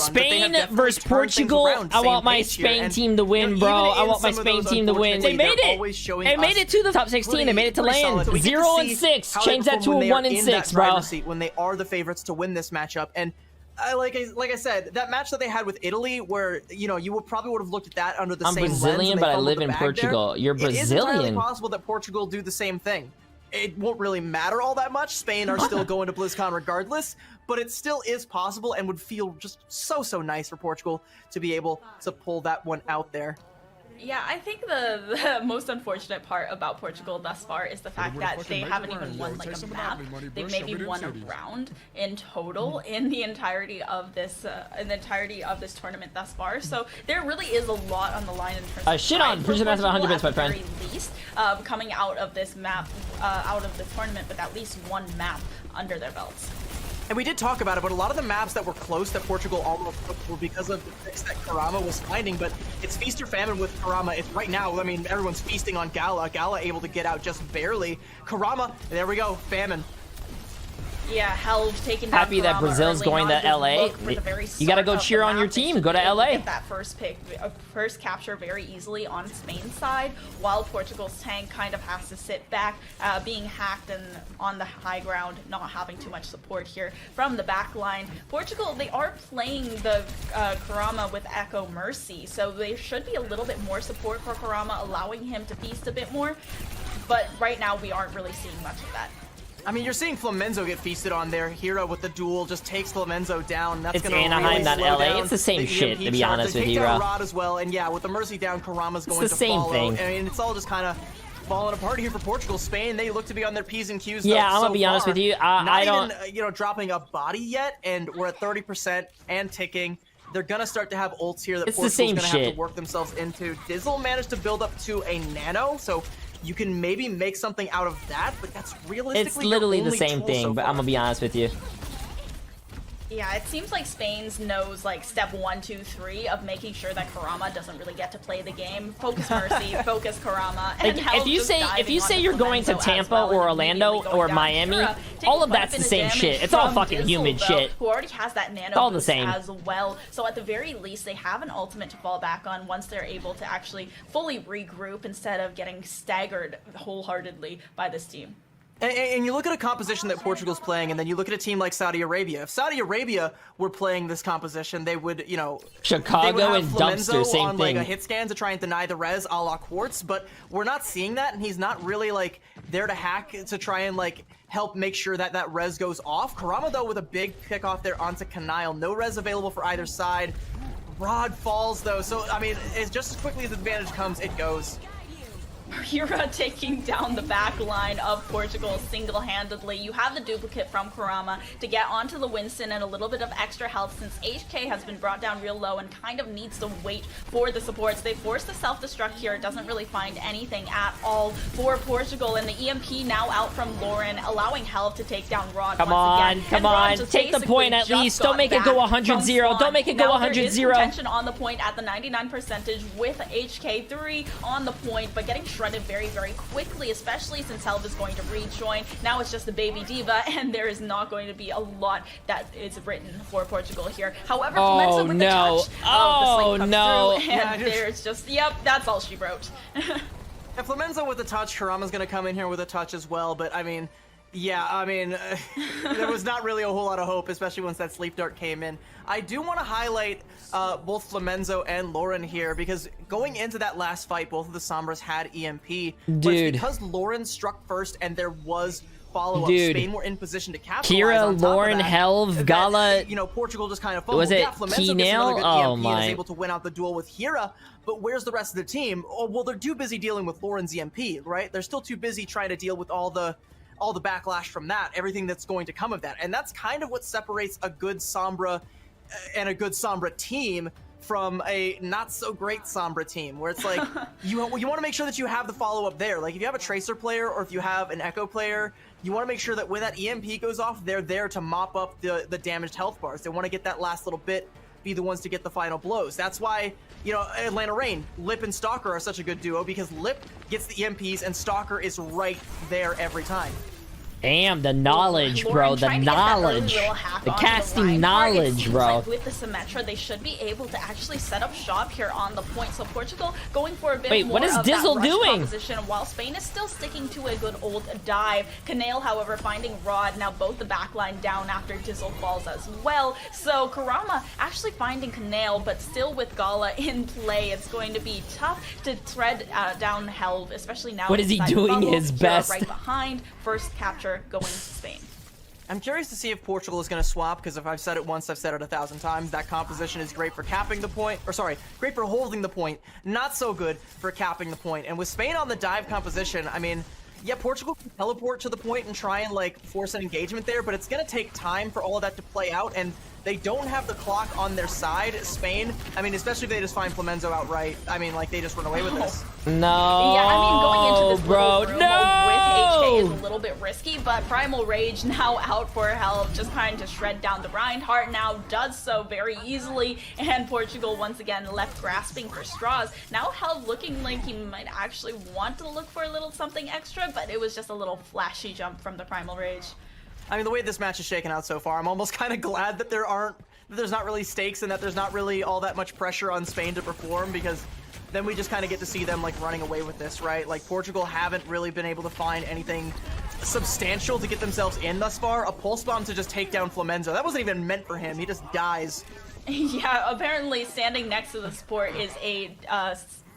Spain versus Portugal. I want my Spain team to win, bro. I want my Spain team to win. They made it. They made it to the top 16. They made it to land. 0-6. Change that to a 1-6, bro. When they are the favorites to win this matchup, and like I said, that match that they had with Italy, where you probably would have looked at that under the same lens. I'm Brazilian, but I live in Portugal. You're Brazilian. It is entirely possible that Portugal do the same thing. It won't really matter all that much. Spain are still going to BlizzCon regardless, but it still is possible and would feel just so nice for Portugal to be able to pull that one out there. Yeah, I think the most unfortunate part about Portugal thus far is the fact that they haven't even won like a map. They've maybe won a round in total in the entirety of this tournament thus far. So there really is a lot on the line in terms of shit on Portugal at 100 bits, my friend. At the very least, coming out of this map, out of the tournament, with at least one map under their belts. And we did talk about it, but a lot of the maps that were close that Portugal almost took were because of the picks that Karama was finding, but it's feast or famine with Karama. It's right now, I mean, everyone's feasting on Gala. Gala able to get out just barely. Karama, there we go, famine. Yeah, Helve taking down Happy that Brazil's going to LA. You gotta go cheer on your team. Go to LA. Get that first pick, first capture very easily on Spain's side, while Portugal's tank kind of has to sit back, being hacked and on the high ground, not having too much support here from the back line. Portugal, they are playing the Karama with Echo Mercy, so there should be a little bit more support for Karama, allowing him to feast a bit more. But right now, we aren't really seeing much of that. I mean, you're seeing Flamenzo get feasted on there. Hero with the duel just takes Flamenzo down. That's it's Anaheim, really not LA. Down. It's the same shit, to be honest with you, bro. Rod as well, and yeah, with the Mercy down, Karama's going to follow. It's the same thing. I mean, it's all just kind of falling apart here for Portugal. Spain, they look to be on their P's and Q's. Yeah, I'm gonna be honest with you. I don't even, dropping a body yet, and we're at 30% and ticking. They're gonna start to have ults here that Portugal's gonna have to work themselves into. Dizzle managed to build up to a nano, so you can maybe make something out of that, but that's realistically it's literally the same thing, but I'm gonna be honest with you. Yeah, it seems like Spain's knows like step 1, 2, 3 of making sure that Karama doesn't really get to play the game. Focus Mercy, focus Karama. And like, if you say you're going to Tampa or Orlando or Miami, all of that's the same shit. It's all fucking human shit. Who already has that nano all the same as well. So at the very least, they have an ultimate to fall back on once they're able to actually fully regroup instead of getting staggered wholeheartedly by this team. And you look at a composition that Portugal's playing, and then you look at a team like Saudi Arabia. If Saudi Arabia were playing this composition, they would, Chicago and Dumpster, same on, thing. Like a hit scan to try and deny the res a la Quartz, but we're not seeing that, and he's not really like there to hack to try and like help make sure that that res goes off. Karama though with a big pick off there onto Kanile. No res available for either side. Rod falls though, so I mean, it's just as quickly as the advantage comes, it goes. Hira taking down the back line of Portugal single-handedly. You have the duplicate from Karama to get onto the Winston and a little bit of extra health since HK has been brought down real low and kind of needs to wait for the supports. They force the self-destruct here. It doesn't really find anything at all for Portugal, and the EMP now out from Lauren, allowing Helve to take down Rod come once again. Come on, take the point at least. Don't make it go 100-0. Don't make it go 100-0. There is contention on the point at the 99 percentage with HK3 on the point, but getting shredded very quickly, especially since Helve is going to rejoin. Now it's just the baby diva, and there is not going to be a lot that is written for Portugal here. However, Flamenzo with the touch of the sleep comes through, and there's just, yep, that's all she wrote. If Flamenzo with a touch, Karama's gonna come in here with a touch as well, but I mean, yeah, I mean, there was not really a whole lot of hope, especially once that sleep dart came in. I do want to highlight both Flamenzo and Lauren here, because going into that last fight, both of the Sombras had EMP. But it's because Lauren struck first and there was follow-up. Spain were in position to capitalize Kira, on top Lauren, of that. Helve, Gala. Portugal just kind of fumbled. Was it Flamenzo oh my. and is able to win out the duel with Hira. But where's the rest of the team? Oh, well, they're too busy dealing with Lauren's EMP, right? They're still too busy trying to deal with all the backlash from that, everything that's going to come of that. And that's kind of what separates a good Sombra and a good Sombra team from a not so great Sombra team, where it's like you want to make sure that you have the follow-up there. Like if you have a Tracer player or if you have an Echo player, you want to make sure that when that EMP goes off, they're there to mop up the damaged health bars. They want to get that last little bit, be the ones to get the final blows. That's why, Atlanta Reign, Lip and Stalker are such a good duo, because Lip gets the EMPs and Stalker is right there every time. Damn, the knowledge, bro. The knowledge. The casting knowledge, bro. Like with the Symmetra, they should be able to actually set up shop here on the point. So Portugal going for a bit more what is of Dizzle that rush doing? Proposition, while Spain is still sticking to a good old dive. Canale, however, finding Rod. Now both the backline down after Dizzle falls as well. So Karama actually finding Canale, but still with Gala in play. It's going to be tough to tread down Helv, especially now. What is he doing his best? Right behind. First capture going to Spain. I'm curious to see if Portugal is going to swap, because if I've said it once, I've said it 1,000 times. That composition is great for capping the point, or sorry, great for holding the point, not so good for capping the point. And with Spain on the dive composition, I mean, yeah, Portugal can teleport to the point and try and like force an engagement there, but it's going to take time for all of that to play out, and they don't have the clock on their side. Spain, I mean, especially if they just find Flamenzo outright, I mean, like, they just run away with this. No, yeah, I mean, going into this bro, room no! with HK is a little bit risky, but Primal Rage now out for help, just trying to shred down the Reinhardt now does so very easily, and Portugal once again left grasping for straws. Now Helv looking like he might actually want to look for a little something extra, but it was just a little flashy jump from the Primal Rage. I mean, the way this match is shaken out so far, I'm almost kind of glad that there's not really stakes and that there's not really all that much pressure on Spain to perform, because then we just kind of get to see them like running away with this, right? Like Portugal haven't really been able to find anything substantial to get themselves in thus far. A pulse bomb to just take down Flamenzo. That wasn't even meant for him. He just dies. Yeah, apparently standing next to the support is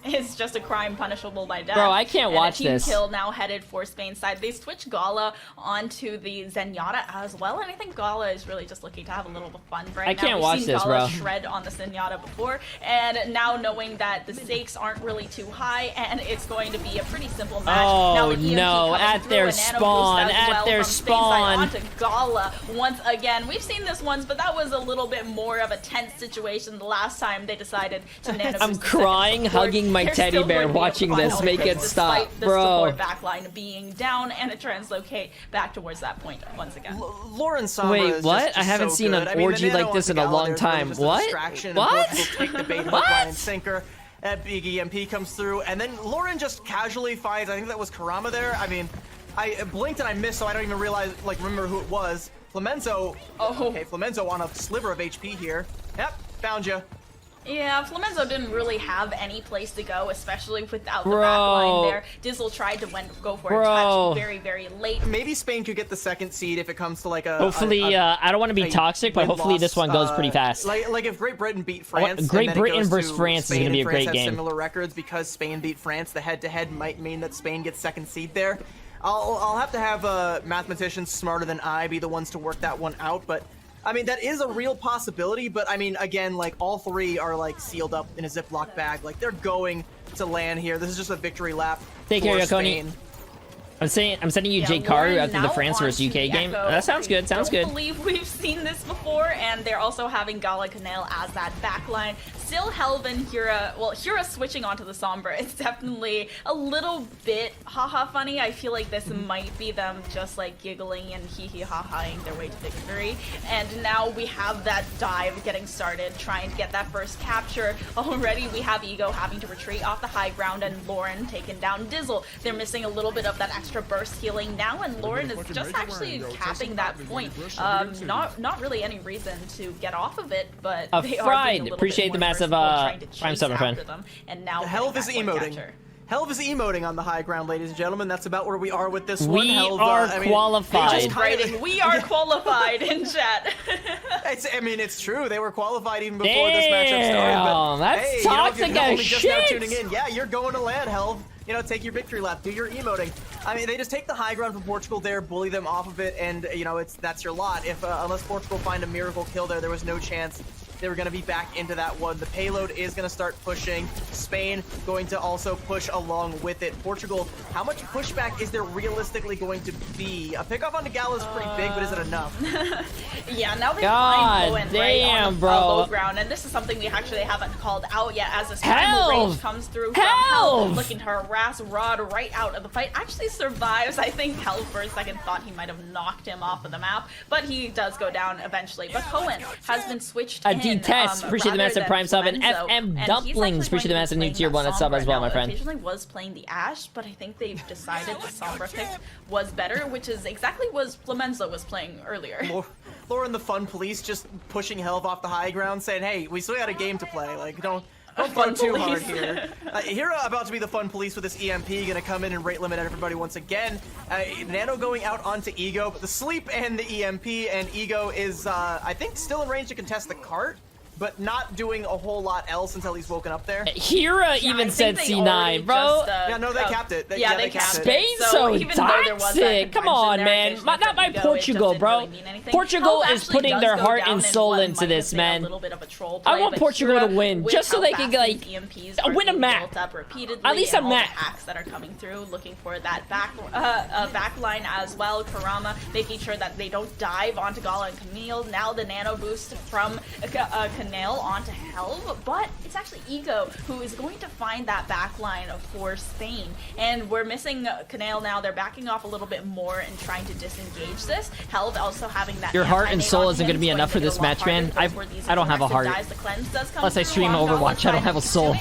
it's just a crime punishable by death. Bro, I can't watch this. Team kill now headed for Spain's side. They switch Gala onto the Zenyatta as well, and I think Gala is really just looking to have a little bit of fun right now. I can't watch this, Gala bro. shred on the Zenyatta before, and now knowing that the stakes aren't really too high, and it's going to be a pretty simple match. Oh now the EMP no, at their spawn, at their spawn. Onto Gala once again. We've seen this once, but that was a little bit more of a tense situation the last time they decided to nano. I'm crying, hugging my teddy bear, watching this. Make it stop, bro. The support backline being down, and it translocate back towards that point once again. Lauren Sombra. Wait, what? I haven't seen an orgy like this in a long time. What? What? Take the bait, hook, line, and sinker. Big EMP comes through, and then Lauren just casually finds, I think that was Karama there. I mean, I blinked and I missed, so I don't even remember who it was. Flamenzo. Oh. Okay, Flamenzo on a sliver of HP here. Yep, found you. Yeah, Flamenzo didn't really have any place to go, especially without the backline there. Dizzle tried to go for a touch very, very late. Maybe Spain could get the second seed if it comes to like a... Hopefully, I don't want to be toxic, but hopefully this one goes pretty fast. Like if Great Britain beat France... Great Britain versus France is going to be a great game. Similar records because Spain beat France. The head-to-head might mean that Spain gets second seed there. I'll have to have mathematicians smarter than I be the ones to work that one out, but... I mean, that is a real possibility, but I mean, again, like, all three are, like, sealed up in a Ziploc bag. Like, they're going to land here. This is just a victory lap. Take care, Yakoni. I'm sending you Jake Karu after the France versus UK game. That sounds good. Sounds good. I believe we've seen this before, and they're also having Gala Canale as that backline. Still Helv and Hira. Well, Hira switching onto the Sombra. It's definitely a little bit haha funny. I feel like this might be them just like giggling and hee hee ha haing their way to victory. And now we have that dive getting started, trying to get that first capture. Already we have Ego having to retreat off the high ground, and Lauren taking down Dizzle. They're missing a little bit of that extra burst healing now, and Lauren is just actually capping that point. Not really any reason to get off of it, but they are being a little appreciate bit the more massive Prime Summer friend. And now Helv is emoting. Helv is emoting on the high ground, ladies and gentlemen. That's about where we are with this one. We are qualified. We are qualified in chat. I mean, it's true. They were qualified even before this matchup started. But that's hey, toxic as just shit. now tuning in. Yeah, you're going to land, Helv. You know, take your victory lap, do your emoting. I mean, they just take the high ground from Portugal there, bully them off of it, and you know, that's your lot. If unless Portugal find a miracle kill there was no chance they were going to be back into that one. The payload is going to start pushing. Spain going to also push along with it. Portugal, how much pushback is there realistically going to be? A pickoff on the Gala is pretty big, but is it enough? Yeah, now they find Bowen right on the low bro. ground, and this is something we actually haven't called out yet as this Helv rage comes through from Helv, looking to harass Rod right out of the fight. Actually survives. I think Helv for a second thought he might have knocked him off of the map, but he does go down eventually. But Cohen has been switched in. Easy Test, appreciate the massive prime sub, and FM Dumplings, appreciate the massive new tier 1 sub as well, my friend. Occasionally was playing the Ashe, but I think they've decided the Sombra pick was better, which is exactly what Flamenza was playing earlier. Lauren the Fun Police just pushing Helv off the high ground, saying, hey, we still got a game to play, like, don't fun too hard here. Hira about to be the Fun Police with this EMP, gonna come in and rate limit everybody once again. Nano going out onto Ego, but the sleep and the EMP, and Ego is, I think, still in range to contest the cart, but not doing a whole lot else until he's woken up there. Hira even said C9, bro. Yeah, no, they capped it. They capped it. Spain's so toxic. Come on, man. Not by Portugal, bro. Portugal is putting their heart and soul into this, man. I want Portugal to win, just so they can, like, win a map. At least a map. Hacks that are coming through, looking for that back line as well. Karama making sure that they don't dive onto Gala and Camille. Now the nano boost from Canale onto Helv, but it's actually Ego who is going to find that back line for Spain. And we're missing Canale now. They're backing off a little bit more and trying to disengage this. Helv also having that. Your heart and soul isn't going to be enough for this match, man. I don't have a heart. Unless I stream Overwatch, I don't have a soul.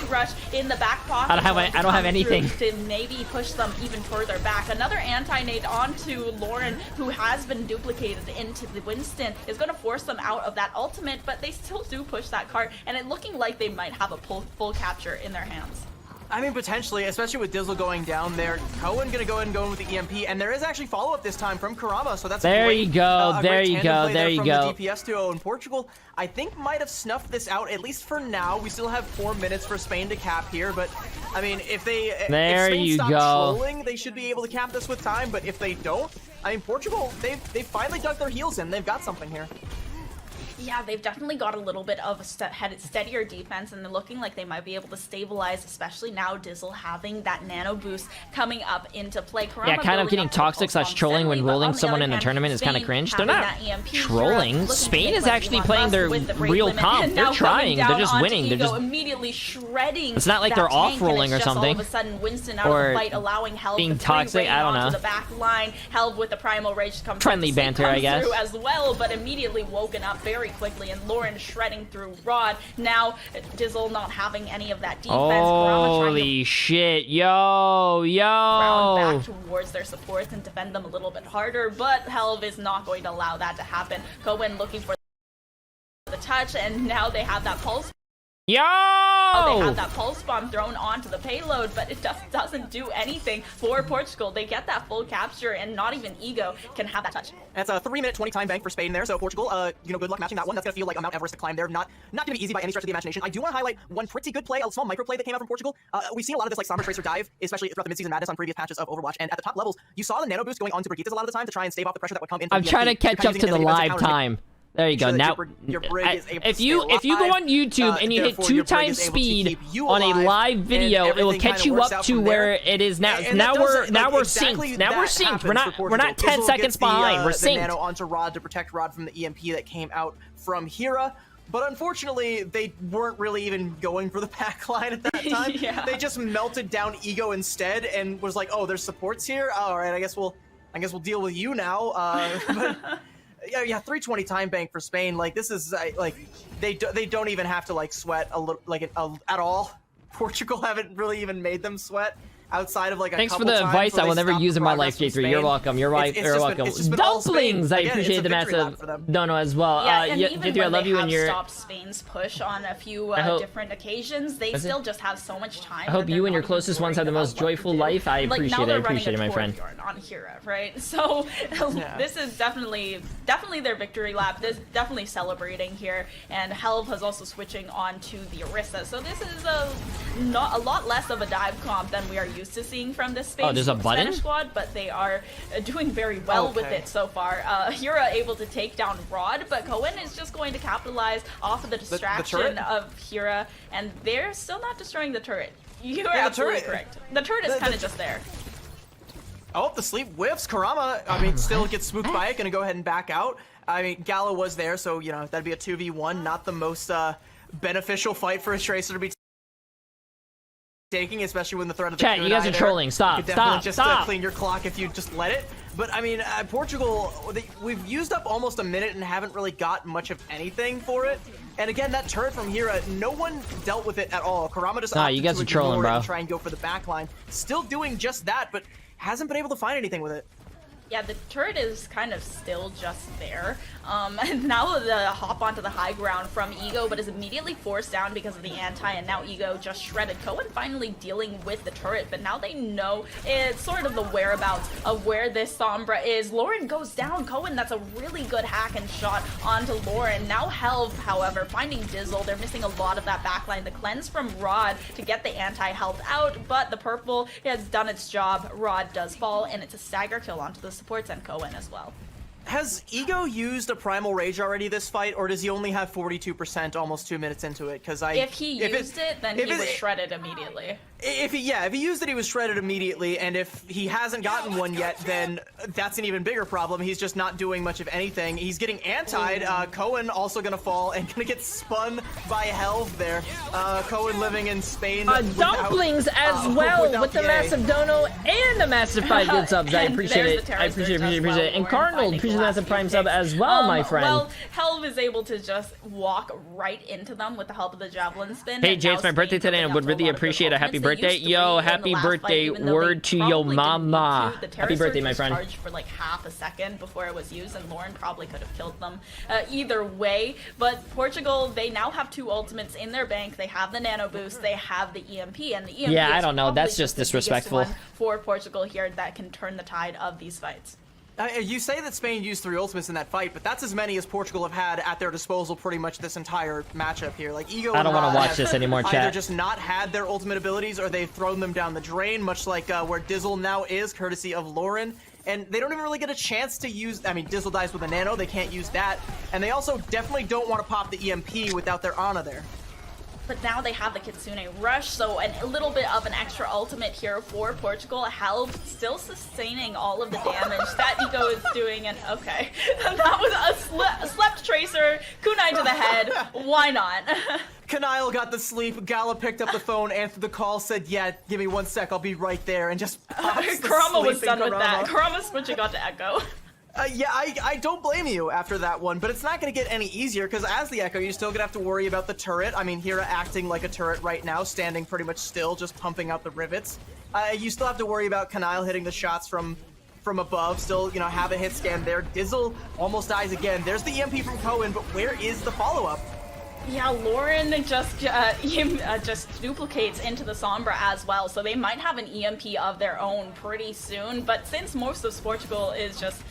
In the back pocket, I don't have anything. To maybe push them even further back. Another anti-nade onto Lauren, who has been duplicated into the Winston, is going to force them out of that ultimate, but they still do push that cart, and it looking like they might have a full capture in their hands. I mean, potentially, especially with Dizzle going down there. Cohen gonna go ahead and go in with the EMP, and there is actually follow-up this time from Karama, so that's there you go, there you go, there you go. The DPS duo in Portugal, I think, might have snuffed this out, at least for now. We still have 4 minutes for Spain to cap here, but I mean, if Spain stops trolling, they should be able to cap this with time, but if they don't, I mean, Portugal, they've finally dug their heels in. They've got something here. Yeah, they've definitely got a little bit of a steadier defense, and they're looking like they might be able to stabilize, especially now Dizzle having that nano boost coming up into play. Karama, yeah, kind of getting toxic / trolling when rolling someone in a tournament is kind of cringe. They're not trolling. Spain is actually playing their real comp. They're trying. They're just winning. They're just immediately shredding. It's not like they're off rolling or something. All of a sudden, Winston out of the fight, allowing Helv being toxic. I don't know. The back line, Helv with the primal rage to come friendly banter, I guess. Through as well, but immediately woken up very quickly, and Lauren shredding through Rod. Now Dizzle not having any of that defense. Holy shit, yo. Round back towards their supports and defend them a little bit harder, but Helv is not going to allow that to happen. Cohen looking for the touch, and now they have that pulse. Yo! They have that pulse bomb thrown onto the payload, but it just doesn't do anything for Portugal. They get that full capture, and not even Ego can have that touch. That's a 3-minute 20 time bank for Spain there. So Portugal, good luck matching that one. That's gonna feel like a Mount Everest to climb there. Not gonna be easy by any stretch of the imagination. I do want to highlight one pretty good play, a small micro play that came out from Portugal. We've seen a lot of this like Sombra Tracer dive, especially throughout the midseason madness on previous patches of Overwatch. And at the top levels, you saw the nano boost going onto Brigittas a lot of the time to try and stave off the pressure that would come in. I'm trying to catch up to the live time. There you go. Now, if you go on YouTube and you hit 2 times speed on a live video, it will catch you up to where it is now. Now we're synced. Now we're synced. We're not 10 seconds behind. We're synced. Nano onto Rod to protect Rod from the EMP that came out from Hira. But unfortunately, they weren't really even going for the back line at that time. Yeah. They just melted down Ego instead and was like, "Oh, there's supports here. All right, I guess we'll deal with you now." But yeah, 320 time bank for Spain. Like, this is like they don't even have to like sweat a little at all. Portugal haven't really even made them sweat outside of like a Thanks couple for the times advice I will never use in my life, progress from J3. You're welcome. You're welcome. Dumplings! I appreciate the massive dono as well. Yeah, and even J3, I love you and your. Stopped Spain's push on a few different occasions. They still just have so much time. I hope you and your closest ones have the most joyful life. I appreciate it. I appreciate it, my friend. On Hira, right? So this is definitely their victory lap. This definitely celebrating here, and Helv has also switching on to the Orisa. So this is a lot less of a dive comp than we are used to seeing from this Spain there's a button? Spanish squad, but they are doing very well with it so far. Hira able to take down Rod, but Cohen is just going to capitalize off of the distraction of Hira, and they're still not destroying the turret. You are absolutely correct. The turret is kind of just there. Oh, the sleep whiffs. Karama, I mean, still gets spooked by it. Gonna go ahead and back out. I mean, Gala was there, so, that'd be a 2v1. Not the most beneficial fight for a Tracer to be taking, especially when the threat of the chat, you guys are trolling. Stop. Clean your clock if you just let it. But I mean, Portugal, we've used up almost a minute and haven't really got much of anything for it. And again, that turret from Hira, no one dealt with it at all. Karama just you guys are trolling, bro. Try and go for the back line. Still doing just that, but hasn't been able to find anything with it. Yeah, the turret is kind of still just there. And now the hop onto the high ground from Ego, but is immediately forced down because of the anti, and now Ego just shredded. Cohen finally dealing with the turret, but now they know it's sort of the whereabouts of where this Sombra is. Lauren goes down. Cohen, that's a really good hack and shot onto Lauren. Now Helv, however, finding Dizzle. They're missing a lot of that backline. The cleanse from Rod to get the anti-health out, but the purple has done its job. Rod does fall, and it's a stagger kill onto the supports and Cohen as well. Has Ego used a Primal Rage already this fight, or does he only have 42% almost 2 minutes into it? Because if he used it, then he was shredded immediately. If he used it, he was shredded immediately, and if he hasn't gotten one yet, then that's an even bigger problem. He's just not doing much of anything. He's getting antied. Cohen also gonna fall and gonna get spun by Helv there. Cohen living in Spain. Dumplings as well with the massive dono and the massive 5 good subs. I appreciate it. I appreciate it. And Cardinal, appreciate the massive prime sub as well, my friend. Well, Helv is able to just walk right into them with the help of the javelin spin. Hey, Jay, it's my birthday today, and I would really appreciate a happy birthday. Yo, happy birthday. Word to yo mama. Happy birthday, my friend. Charged for like half a second before it was used, and Lauren probably could have killed them either way. But Portugal, they now have 2 ultimates in their bank. They have the nano boost, they have the EMP, and the EMP I don't know. That's just disrespectful for Portugal here that can turn the tide of these fights. You say that Spain used 3 ultimates in that fight, but that's as many as Portugal have had at their disposal pretty much this entire matchup here. Like, Ego I don't want to watch this anymore, chat. Either just not had their ultimate abilities, or they've thrown them down the drain, much like where Dizzle now is, courtesy of Lauren. And they don't even really get a chance to use... I mean, Dizzle dies with a nano, they can't use that. And they also definitely don't want to pop the EMP without their Ana there. But now they have the Kitsune Rush, so a little bit of an extra ultimate here for Portugal. Helv still sustaining all of the damage that Ego is doing, and okay. That was a slept tracer, kunai to the head, why not? Kanile got the sleep, Gala picked up the phone, answered the call, said, yeah, give me 1 sec, I'll be right there, and just pops the Karama was done with Karama. that. Karama switching on to Echo. Yeah, I don't blame you after that one, but it's not going to get any easier, because as the Echo, you're still going to have to worry about the turret. I mean, Hira acting like a turret right now, standing pretty much still, just pumping out the rivets. You still have to worry about Kanile hitting the shots from above, still, you know, have a hit scan there. Dizzle almost dies again. There's the EMP from Cohen, but where is the follow-up? Yeah, Lauren just duplicates into the Sombra as well, so they might have an EMP of their own pretty soon, but since most of Portugal is just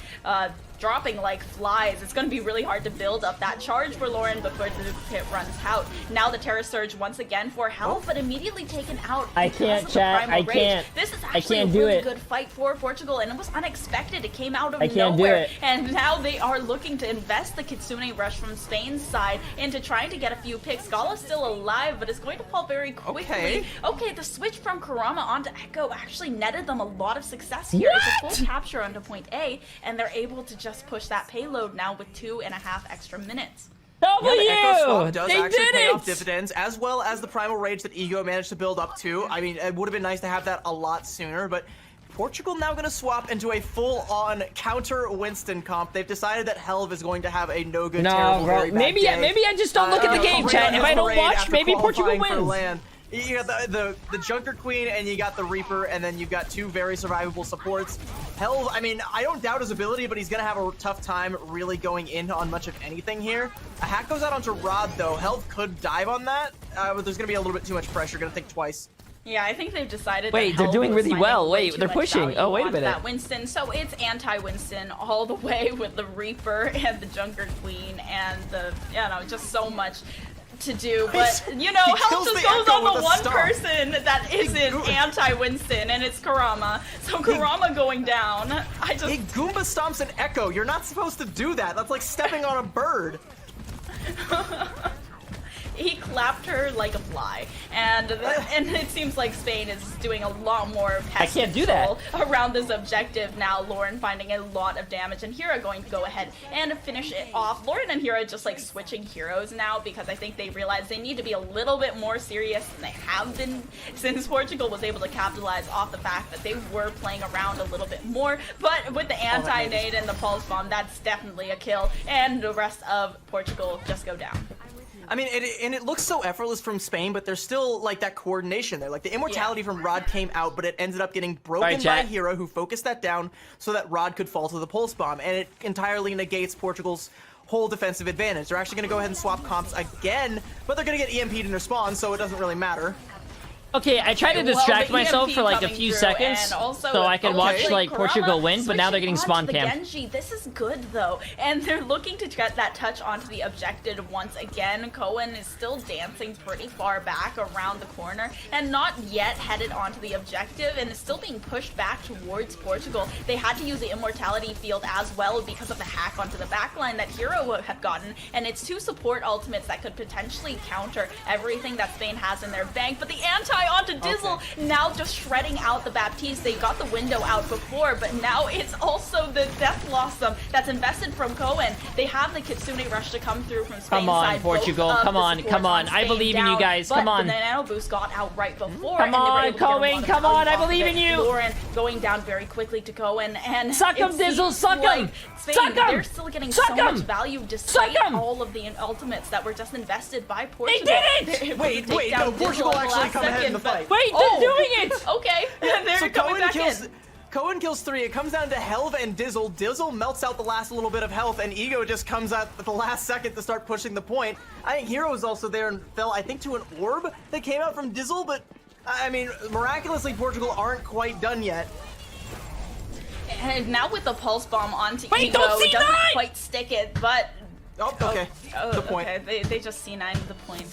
dropping like flies, it's going to be really hard to build up that charge for Lauren before the pit runs out. Now the Terra Surge once again for Helv, but immediately taken out. I can't, chat. I can't. This is actually a really good fight for Portugal, and it was unexpected. It came out of nowhere. Can't do it. And now they are looking to invest the Kitsune Rush from Spain's side into trying to get a few picks. Gala's still alive, but it's going to fall very quickly. Okay, the switch from Karama onto Echo actually netted them a lot of success here. It's a full capture onto point A, and they're able to just push that payload now with 2.5 extra minutes. Yeah, the Echo swap does actually pay off dividends, as well as the Primal Rage that Ego managed to build up to. I mean, it would have been nice to have that a lot sooner, but Portugal now going to swap into a full-on counter Winston comp. They've decided that Helv is going to have a no-good, terrible, very bad maybe I just don't look at the game, chat. If I don't watch, maybe Portugal wins. You got the Junker Queen, and you got the Reaper, and then you've got 2 very survivable supports. Helv, I mean, I don't doubt his ability, but he's going to have a tough time really going in on much of anything here. A hack goes out onto Rod, though. Helv could dive on that, but there's going to be a little bit too much pressure. Going to think twice. Yeah, I think they've decided. Wait, they're doing really well. Wait, they're pushing. Oh, wait a minute. That Winston, so it's anti-Winston all the way with the Reaper and the Junker Queen and the, you know, just so much to do, but you know, Helv just goes on the one person that isn't anti-Winston, and it's Karama. So Karama going down. He Goomba stomps an Echo. You're not supposed to do that. That's like stepping on a bird. he clapped her like a fly, and it seems like Spain is doing a lot more pest control around this objective now. Lauren finding a lot of damage, and Hira going to go ahead and finish it off. Lauren and Hira just like switching heroes now because I think they realize they need to be a little bit more serious than they have been since Portugal was able to capitalize off the fact that they were playing around a little bit more. But with the anti-nade and the pulse bomb, that's definitely a kill, and the rest of Portugal just go down. I mean, it looks so effortless from Spain, but there's still like that coordination there. Like the immortality from Rod came out, but it ended up getting broken by Hero, who focused that down so that Rod could fall to the pulse bomb, and it entirely negates Portugal's whole defensive advantage. They're actually going to go ahead and swap comps again, but they're going to get EMP'd in their spawn, so it doesn't really matter. Okay, I tried to distract myself for like a few seconds so I can watch like Portugal win, but now they're getting spawn camped. Genji. This is good though, and they're looking to get that touch onto the objective once again. Cohen is still dancing pretty far back around the corner and not yet headed onto the objective, and is still being pushed back towards Portugal. They had to use the immortality field as well because of the hack onto the backline that Hero had gotten, and it's 2 support ultimates that could potentially counter everything that Spain has in their bank. But the anti onto Dizzle, now just shredding out the Baptiste. They got the window out before, but now it's also the Death Blossom that's invested from Cohen. They have the Kitsune Rush to come through from Spain's side. Come on, Portugal. Come on. I believe in you guys. Come on. But the Nano Boost got out right before. Come on, Cohen. Come on. I believe in you. Lauren going down very quickly to Cohen, and suck him, Dizzle. Suck him. Spain, they're still getting so much value despite all of the ultimates that were just invested by Portugal. They did it! Wait, no, Portugal actually come ahead in the fight. Wait, they're doing it! Okay, they're coming back in. Cohen kills 3. It comes down to Helve and Dizzle. Dizzle melts out the last little bit of health, and Ego just comes out at the last second to start pushing the point. I think Hero was also there and fell, I think, to an orb that came out from Dizzle, but, I mean, miraculously, Portugal aren't quite done yet. And now with the pulse bomb onto Ego, it doesn't quite stick it, but... Oh, okay. The point. Okay, they just C9'd the point.